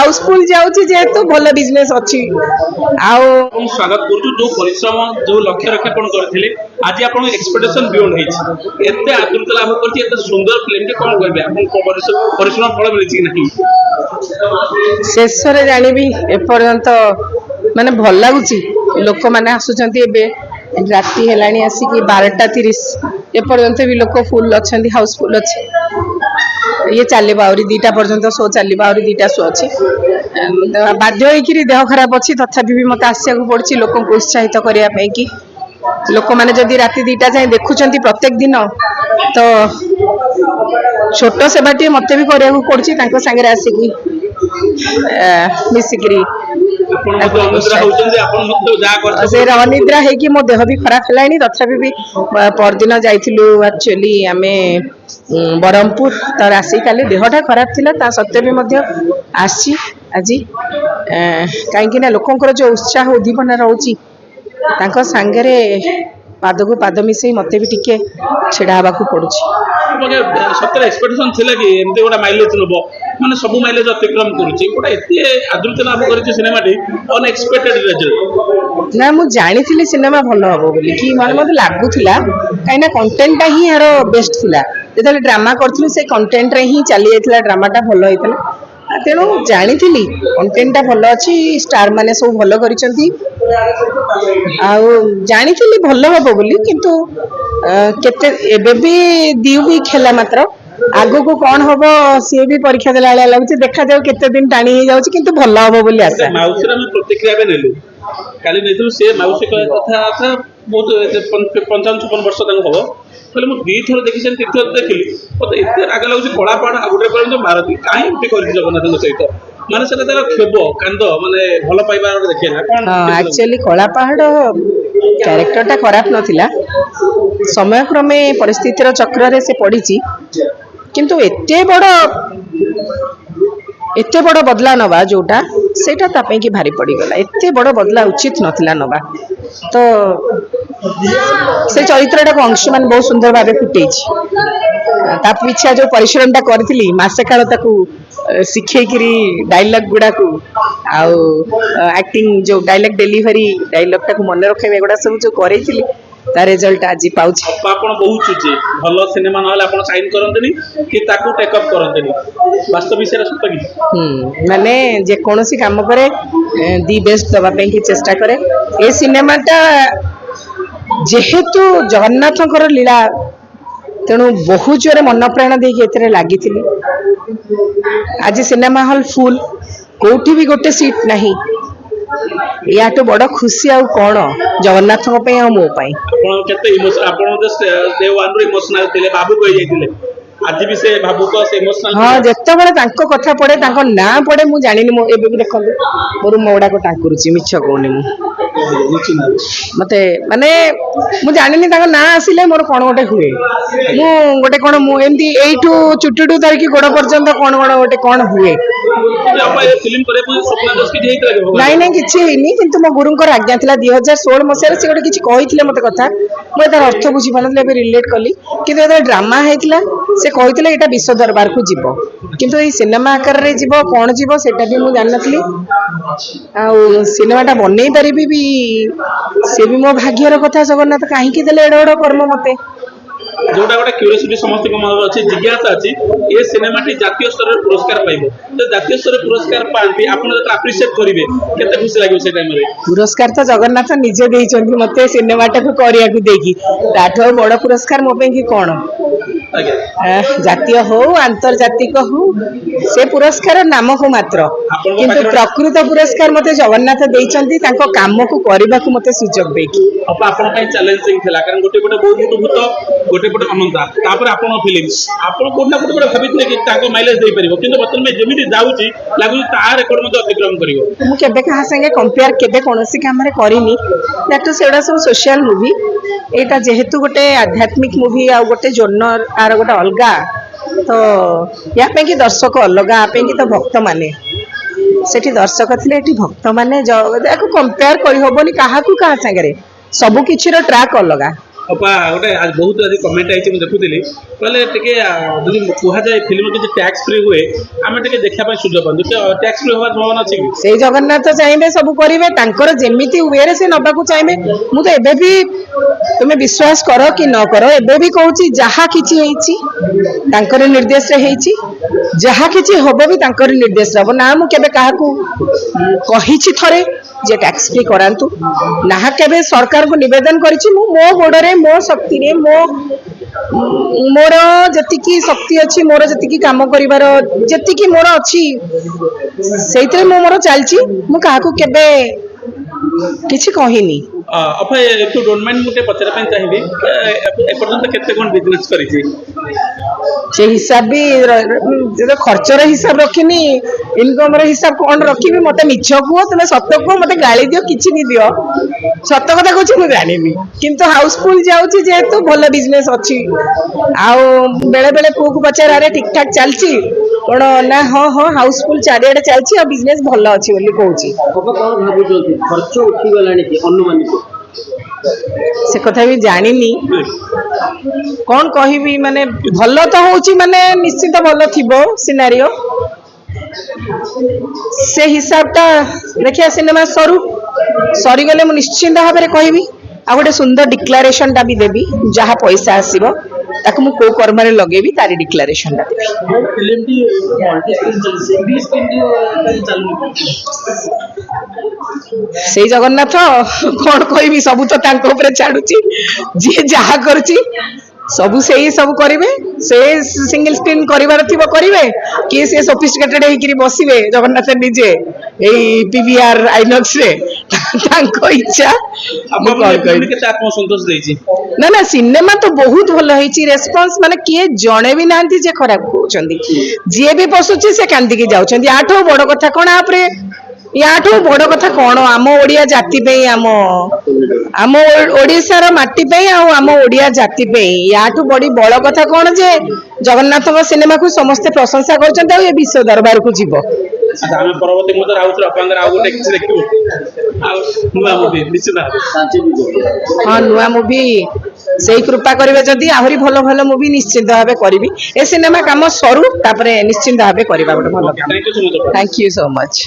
हाउसफुल जाउची जेहेतु भल बिजनेस अछि आउ स्वागत करू जो परिश्रम जो लक्ष्य रखे कोन करथिले आज आपण एक्सपेक्टेशन बियॉन्ड हेछि एते आतुरता लाभ करछि एते सुंदर फिल्म के कोन कहबे आपण परिश्रम फल मिलछि कि नहीं शेष रे जानिबी एपर्यंत माने भल लागुची लोक माने आसुचंती एबे राति हेलाणी आसिकी 12:30 एपर्यंत भी लोक फुल अछंती हाउसफुल अछि ये चलेबा आउरी 2टा पर्यंत शो चलेबा आउरी 2टा शो अछि बाध्य होइकिरी देह खराब अछि तथापि भी मते आसिया को पड़छि लोक को उत्साहित करिया पई कि लोक माने जदि राति 2टा जाय देखुचंती प्रत्येक दिन तो छोट सेबाटी मते भी करिया को पड़छि तांको संगे आसिकी मिसिकरी से अनिद्रा है कि मो देह भी खराब है तथापि भी परदिन जाइलु एक्चुअली आमे बरहमपुर तर आसी काली देहटा खराब थिला ता सत्य भी मध्य आसी आज कहीं ना लोकंकर जो उत्साह उद्दीपना रोची तांको सांगरे पाद को पाद मिसई मते भी टिके छेड़ा हवा को पड़ुची सत्तर एक्सपेक्टेशन थिला कि एमते गोटा माइलेज नबो माने सब माइलेज अतिक्रम करूची गोटा एते आदृत लाभ करिछि सिनेमाटी अनएक्सपेक्टेड रिजल्ट ना मु जानी थिली सिनेमा भलो हबो बोली कि माने मते लागुथिला काइना कंटेंट ता ही यारो बेस्ट थिला जेतले ड्रामा करथिलु से कंटेंट रे ही चली जाइथिला ड्रामाटा भलो होइतला तेणु जानी थिली कंटेंटा भलो अछि स्टार माने सब भलो करिसंती आउ जानी थिली भलो हबो बोली किंतु केते एबे भी दिउ भी खेला मात्र आगो को कौन हबो से भी परीक्षा देला लागुची देखा जाऊ केते दिन टाणी हो जाउची किंतु भलो हबो बोली आशा माउसी में प्रतिक्रिया बे नेलु काली नेतु से माउसी कथा था बहुत 55 वर्ष तक हबो पहले मु दी थर देखि से तीन थर देखिली मते एते राग लागुची कला पाड़ आगुटे पर जो मारती काई एमती करि जगन्नाथ सहित माने से तार खेबो कांद माने भलो पाइबा देखेला कोन एक्चुअली कला पहाड़ कैरेक्टर टा खराब नथिला समय क्रमे परिस्थितिर चक्र रे से पड़ीची किंतु एते बड़ बदला नवा जोटा सेटा ता पे कि भारी पड़ी गला एते बड़ बदला उचित नथिला नवा तो से चरित्रटा को अंशुमान बहुत सुंदर भाबे फुटेछि ता पीछा जो परिश्रम टा करथिली मासे काल ताकू सिखेकिरी डायलॉग गुडा को आउ एक्टिंग जो डायलॉग डिलीवरी डायलॉग टा को मन रखे एगुडा सब जो करैथिली ता रिजल्ट आज पाउछि आपण बहुत चुचे भलो सिनेमा नहले आपण साइन करंतनी कि ताकू टेक अप करंतनी वास्तव विषय सत्य कि माने जे कोनोसी काम करे दी बेस्ट दबा पे की चेष्टा करे ए सिनेमाटा जेहेतु जगन्नाथकर लीला तेणु बहुत जोरे मन प्राण देकी एतरे लागिथिली आज सिनेमा हॉल फुल कोठी भी गोटे सीट नहीं या तो बड़ खुशी आउ कौन जगन्नाथ पे आ मो पाई आपण केते इमोशन आपण देव वन रो इमोशनल थिले बाबू कहि जाइतिले आज भी से बाबू को से इमोशनल हां जत्ते बडे तांको कथा पड़े तांको ना पड़े मु जानिनी मो एबे भी देखंदु मोर मोडा को टांकुरुची मिछ कोनी मु मते माने मु जानिनी तांको ना आसिले मोर कोन गोटे हुए मु गोटे कोन मु एमती एठू चुटुडू धर की गोड़ पर्यंत कोन कोन गोटे कोन हुए फिल्म करे स्वप्न दस की हेइत लागे नहीं नहीं किछि हेनी किंतु मो गुरुंकर आज्ञा थिला 2016 मसिया से गोटे किछि कहिथिले मते कथा मु एतार अर्थ बुझी पानले बे रिलेट कली किंतु एता ड्रामा हेतिला से कहिथिले एटा विश्व दरबार को जीवो किंतु ए सिनेमा आकार रे जीवो कोन जीवो सेटा भी मु जान नथली आ सिनेमाटा बनै परिबी भी से भी मो भाग्यर कथा जगन्नाथ काहे की देले एडो कर्म मते जोटा गोटे क्यूरियोसिटी समस्त को मन अछि जिज्ञासा अछि ए सिनेमाटी जातीय स्तर रे पुरस्कार पाइबो तो जातीय स्तर रे पुरस्कार पांती आपण जत अप्रिशिएट करिवे केते खुशी लागियो से टाइम रे पुरस्कार तो जगन्नाथ निजे देइचंती मते सिनेमाटा को करिया को देखि ताठो बड़ पुरस्कार मो पे की कोन जातीय हो अंतर्जातिक हो से पुरस्कार नाम हो मात्र किंतु प्रकृत पुरस्कार मते जगन्नाथ देइचंती तांको काम को करबा को मते सुजोग देकी आपण काई चैलेंजिंग थिला कारण गोटे बहुत भूत गोटे पटे अनंता तापर आपण फिल्म आपण कोना कोटे भाबितले कि ताको माइलेज देई परिबो किंतु बतन में जेमिति जाउची लागु ता रेकॉर्ड मते अतिक्रम करिवो मु केबे कहा संगे कंपेयर केबे कोनोसी काम रे करिनी दैट सेडा सब सोशल मूवी एटा जेहेतु गोटे आध्यात्मिक मूवी आ गोटे जोनर आर गोटे अलगा तो या पे कि दर्शक अलगा पे कि तो भक्त माने सेठी दर्शक थिले एठी भक्त माने को कंपेयर करि होबोनी काहा को कहा संगे रे सब किछि रो ट्रैक अलगा ଅପା ଗୋଟେ ଆଜି ବହୁତ ଆଜି କମେଣ୍ଟ ଆଇଛି ମୁଁ ଦେଖୁଥିଲି କହିଲେ ଟିକେ ଯଦି କୁହାଯାଏ ଫିଲ୍ମ କିଛି ଟ୍ୟାକ୍ସ ଫ୍ରି ହୁଏ ଆମେ ଟିକେ ଦେଖିବା ପାଇଁ ସୁଯୋଗ ପାଆନ୍ତୁ ଟ୍ୟାକ୍ସ ଫ୍ରି ହବାର ସମ୍ଭାବନା ଅଛି କି? ସେଇ ଜଗନ୍ନାଥ ଚାହିଁବେ ସବୁ କରିବେ ତାଙ୍କର ଯେମିତି ୱେରେ ସେ ନବାକୁ ଚାହିଁବେ। ମୁଁ ତ ଏବେ ବି ତୁମେ ବିଶ୍ୱାସ କର କି ନ କର ଏବେ ବି କହୁଛି ଯାହା କିଛି ହେଇଛି ତାଙ୍କର ନିର୍ଦ୍ଦେଶରେ ହେଇଛି, ଯାହା କିଛି ହବ ବି ତାଙ୍କର ନିର୍ଦ୍ଦେଶରେ ହବ। ନା ମୁଁ କେବେ କାହାକୁ କହିଛି ଥରେ ଯେ ଟ୍ୟାକ୍ସ ଫ୍ରି କରାନ୍ତୁ, ନା କେବେ ସରକାରଙ୍କୁ ନିବେଦନ କରିଛି। ମୁଁ ମୋ ଗୋଡରେ ମୋ ଶକ୍ତିରେ ମୋର ଯେତିକି ଶକ୍ତି ଅଛି, ମୋର ଯେତିକି କାମ କରିବାର ଯେତିକି ମୋର ଅଛି ସେଇଥିରେ ମୁଁ ମୋର ଚାଲିଛି। ମୁଁ କାହାକୁ କେବେ କିଛି କହିନି। ଅପା ତୁ ଡୋଣ୍ଟ ମାଇଣ୍ଡ ମୁଁ ଟିକେ ପଚାରିବା ପାଇଁ ଚାହିଁବି ଏପର୍ଯ୍ୟନ୍ତ କେତେ କ'ଣ ବିଜନେସ୍ କରିଛି? ସେ ହିସାବ ବି ଯେତେ ଖର୍ଚ୍ଚର ହିସାବ ରଖିନି, ଇନକମର ହିସାବ କଣ ରଖିବି? ମତେ ମିଛ କୁହ, ତୁମେ ସତ କୁହ, ମତେ ଗାଳି ଦିଅ, କିଛି ବି ଦିଅ, ସତ କଥା କହୁଛି ମୁଁ ଜାଣିନି। କିନ୍ତୁ ହାଉସଫୁଲ ଯାଉଛି ଯେହେତୁ ଭଲ ବିଜନେସ୍ ଅଛି। ଆଉ ବେଳେ ବେଳେ ପୁଅକୁ ପଚାରେ ଆରେ ଠିକ ଠାକ ଚାଲିଛି କଣ? ନା ହଁ ହଁ ହାଉସଫୁଲ ଚାରିଆଡେ ଚାଲିଛି ଆଉ ବିଜନେସ୍ ଭଲ ଅଛି ବୋଲି କହୁଛି। କଣ ଭାବୁଛନ୍ତି ଖର୍ଚ୍ଚ ଉଠିଗଲାଣି କି ଅନୁମାନିତ? ସେ କଥା ବି ଜାଣିନି, କଣ କହିବି? ମାନେ ଭଲ ତ ହଉଛି ମାନେ ନିଶ୍ଚିତ ଭଲ ଥିବ ସିନାରିଓ। ସେ ହିସାବଟା ଦେଖିବା ସିନେମା ସରିଗଲେ ମୁଁ ନିଶ୍ଚିନ୍ତ ଭାବରେ କହିବି। ଆଉ ଗୋଟେ ସୁନ୍ଦର ଡିକ୍ଲାରେସନ ଟା ବି ଦେବି, ଯାହା ପଇସା ଆସିବ ତାକୁ ମୁଁ କୋଉ କର୍ମରେ ଲଗେଇବି ତାରି ଡିକ୍ଲାରେସନ ଟା ଦେବି। ଫିଲ୍ମଟି ମଲ୍ଟି ସ୍କ୍ରିନ୍ ଚାଲିଛି, ଇଂଲିଶ ସ୍କ୍ରିନ୍ ଚାଲୁନି। ସେଇ ଜଗନ୍ନାଥ କଣ କହିବି, ସବୁ ତ ତାଙ୍କ ଉପରେ ଛାଡୁଛି। ଯିଏ ଯାହା କରୁଛି ସବୁ ସବୁ କରିବେ। ସେ ସିଙ୍ଗଲ ସ୍କ୍ରିନ୍ କରିବାର ଥିବ କରିବେ, କି ସେ ସୋଫିଷ୍ଟିକେଟେଡ ହେଇକିରି ବସିବେ ଜଗନ୍ନାଥ ନିଜେ ଏଇ ପିଭିଆର ଆଇନକ୍ସ ରେ, ତାଙ୍କ ଇଚ୍ଛା। ମୁଁ କଣ କହିବି? କେତେ ଆତ୍ମସନ୍ତୋଷ ଦେଇଛି? ନା ନା ସିନେମା ତ ବହୁତ ଭଲ ହେଇଛି। ରେସ୍ପନ୍ସ ମାନେ କିଏ ଜଣେ ବି ନାହାନ୍ତି ଯେ ଖରାପ କହୁଛନ୍ତି। ଯିଏ ବି ପଶୁଛି ସେ କାନ୍ଦିକି ଯାଉଛନ୍ତି। ୟାଠୁ ବଡ କଥା କଣ? ୟାଠୁ ବଡ କଥା କଣ? ଆମ ଓଡିଆ ଜାତି ପାଇଁ, ଆମ ଓଡିଶାର ମାଟି ପାଇଁ, ଆଉ ଆମ ଓଡିଆ ଜାତି ପାଇଁ ୟାଠୁ ବଡ କଥା କଣ ଯେ ଜଗନ୍ନାଥଙ୍କ ସିନେମାକୁ ସମସ୍ତେ ପ୍ରଶଂସା କରୁଛନ୍ତି ଆଉ ଏ ବିଶ୍ୱ ଦରବାରକୁ ଯିବ। ଆଚ୍ଛା, ଆମେ ପରବର୍ତ୍ତୀ ମୁହୂର୍ତ୍ତରେ ଆଉ ଅପାଙ୍କର ଆଉ ଗୋଟେ କିଛି ଦେଖିବୁ, ଆଉ ନୂଆ ମୁଭି ନିଶ୍ଚିତ। ହଁ ନୂଆ ମୁଭି ସେଇ କୃପା କରିବେ ଯଦି ଆହୁରି ଭଲ ଭଲ ମୁଭି ନିଶ୍ଚିନ୍ତ ଭାବେ କରିବି। ଏ ସିନେମା କାମ ସରୁ ତାପରେ ନିଶ୍ଚିନ୍ତ ଭାବେ କରିବା ଗୋଟେ ଭଲ କାମ। Thank you so much. Thank you so much.